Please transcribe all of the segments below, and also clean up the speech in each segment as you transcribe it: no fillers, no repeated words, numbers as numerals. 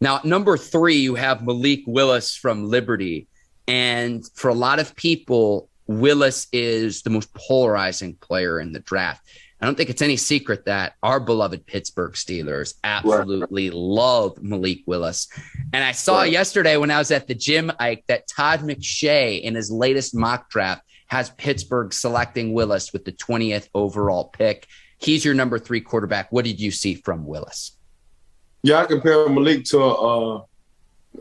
Now, at number 3, you have Malik Willis from Liberty. And for a lot of people, Willis is the most polarizing player in the draft. I don't think it's any secret that our beloved Pittsburgh Steelers absolutely love Malik Willis. And I saw yesterday when I was at the gym, Ike, that Todd McShay in his latest mock draft has Pittsburgh selecting Willis with the 20th overall pick. He's your number 3 quarterback. What did you see from Willis? Yeah, I compare Malik to a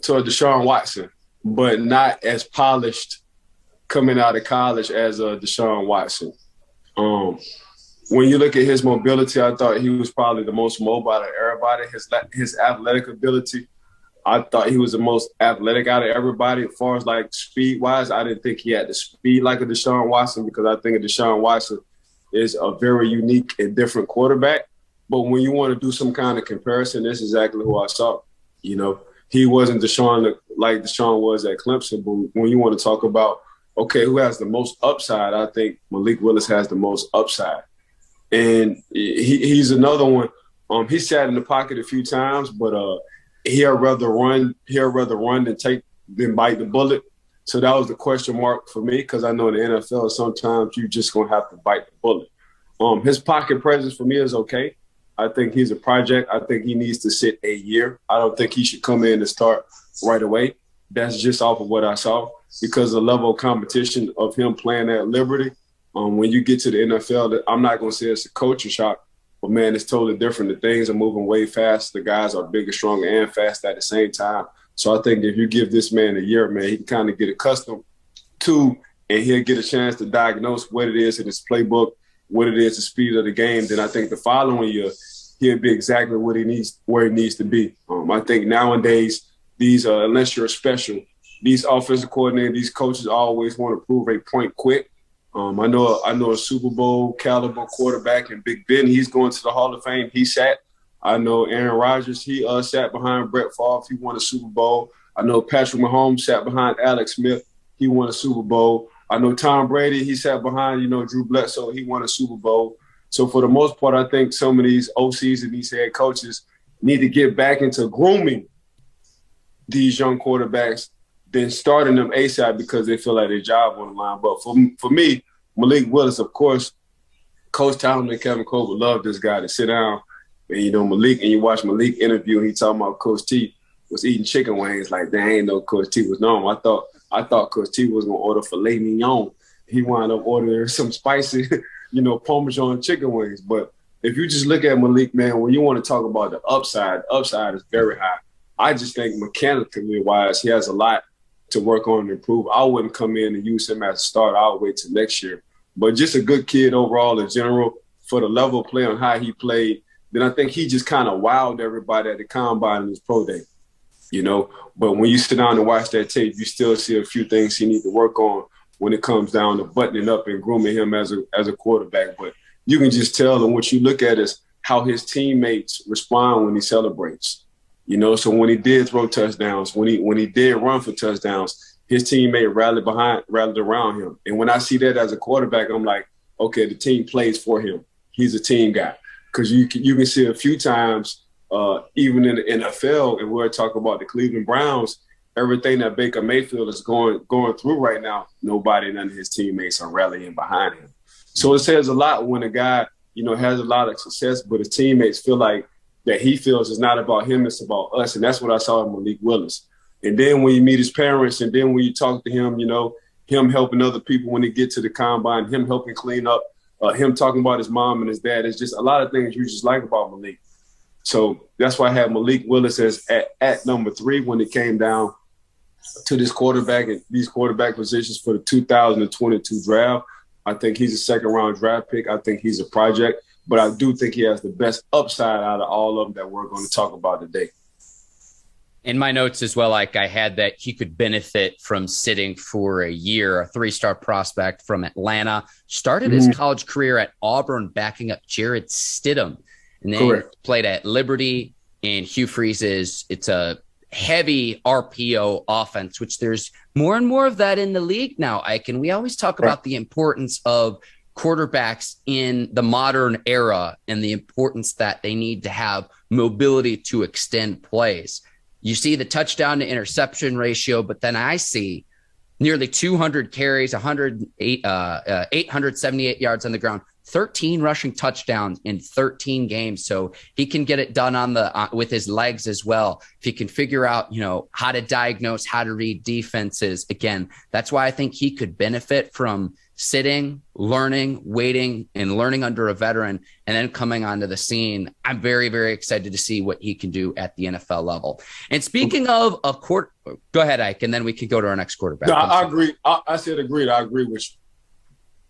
Deshaun Watson, but not as polished coming out of college as a Deshaun Watson. When you look at his mobility, I thought he was probably the most mobile out of everybody. His athletic ability, I thought he was the most athletic out of everybody. As far as like speed-wise, I didn't think he had the speed like a Deshaun Watson, because I think a Deshaun Watson is a very unique and different quarterback. But when you want to do some kind of comparison, this is exactly who I saw. You know, he wasn't Deshaun like Deshaun was at Clemson. But when you want to talk about, okay, who has the most upside, I think Malik Willis has the most upside. And he's another one. He sat in the pocket a few times, but he'll rather run than bite the bullet. So that was the question mark for me, because I know in the NFL sometimes you just gonna have to bite the bullet. His pocket presence for me is okay. I think he's a project. I think he needs to sit a year. I don't think he should come in and start right away. That's just off of what I saw, because the level of competition of him playing at Liberty. When you get to the NFL, I'm not going to say it's a culture shock, but, man, it's totally different. The things are moving way fast. The guys are bigger, stronger, and fast at the same time. So I think if you give this man a year, man, he can kind of get accustomed to, and he'll get a chance to diagnose what it is in his playbook, what it is, the speed of the game. Then I think the following year, he'll be exactly where he needs to be. I think nowadays, these unless you're special, these offensive coordinators, these coaches always want to prove a point quick. I know a Super Bowl caliber quarterback in Big Ben. He's going to the Hall of Fame. He sat. I know Aaron Rodgers. He sat behind Brett Favre. He won a Super Bowl. I know Patrick Mahomes sat behind Alex Smith. He won a Super Bowl. I know Tom Brady. He sat behind Drew Bledsoe. He won a Super Bowl. So for the most part, I think some of these OCs and these head coaches need to get back into grooming these young quarterbacks than starting them ASAP because they feel like their job on the line. But for me, Malik Willis, of course, Coach Tomlin and Kevin Cole would love this guy to sit down and, Malik, and you watch Malik interview, and he talking about Coach T was eating chicken wings. Like, they ain't no Coach T was known. I thought Coach T was going to order filet mignon. He wound up ordering some spicy, Parmesan chicken wings. But if you just look at Malik, man, when you want to talk about the upside is very high. I just think mechanically wise, he has a lot to work on and improve. I wouldn't come in and use him as a start. I'll wait till next year. But just a good kid overall in general, for the level of play and how he played, then I think he just kind of wowed everybody at the combine in his pro day, But when you sit down and watch that tape, you still see a few things he needs to work on when it comes down to buttoning up and grooming him as a quarterback. But you can just tell, and what you look at is how his teammates respond when he celebrates. So when he did throw touchdowns, when he did run for touchdowns, his teammate rallied around him. And when I see that as a quarterback, I'm like, okay, the team plays for him. He's a team guy. Because you can see a few times, even in the NFL, and we're talking about the Cleveland Browns, everything that Baker Mayfield is going through right now, none of his teammates are rallying behind him. So it says a lot when a guy, has a lot of success, but his teammates feel like that he feels it's not about him, it's about us. And that's what I saw in Malik Willis. And then when you meet his parents, and then when you talk to him, him helping other people when they get to the combine, him helping clean up, him talking about his mom and his dad. It's just a lot of things you just like about Malik. So that's why I had Malik Willis as at number 3 when it came down to this quarterback and these quarterback positions for the 2022 draft. I think he's a second-round draft pick. I think he's a project. But I do think he has the best upside out of all of them that we're going to talk about today. In my notes as well, I had that he could benefit from sitting for a year. A 3-star prospect from Atlanta, started his college career at Auburn, backing up Jarrett Stidham, and then played at Liberty. And Hugh Freeze's, it's a heavy RPO offense, which there's more and more of that in the league now, Ike. And we always talk about the importance of quarterbacks in the modern era and the importance that they need to have mobility to extend plays. You see the touchdown to interception ratio, but then I see nearly 200 carries, 878 yards on the ground, 13 rushing touchdowns in 13 games. So he can get it done on the with his legs as well. If he can figure out, how to diagnose, how to read defenses. Again, that's why I think he could benefit from sitting, learning, waiting, and learning under a veteran, and then coming onto the scene. I'm very, very excited to see what he can do at the NFL level. And speaking of go ahead, Ike, and then we can go to our next quarterback. No, I agree. I said agreed. I agree with you.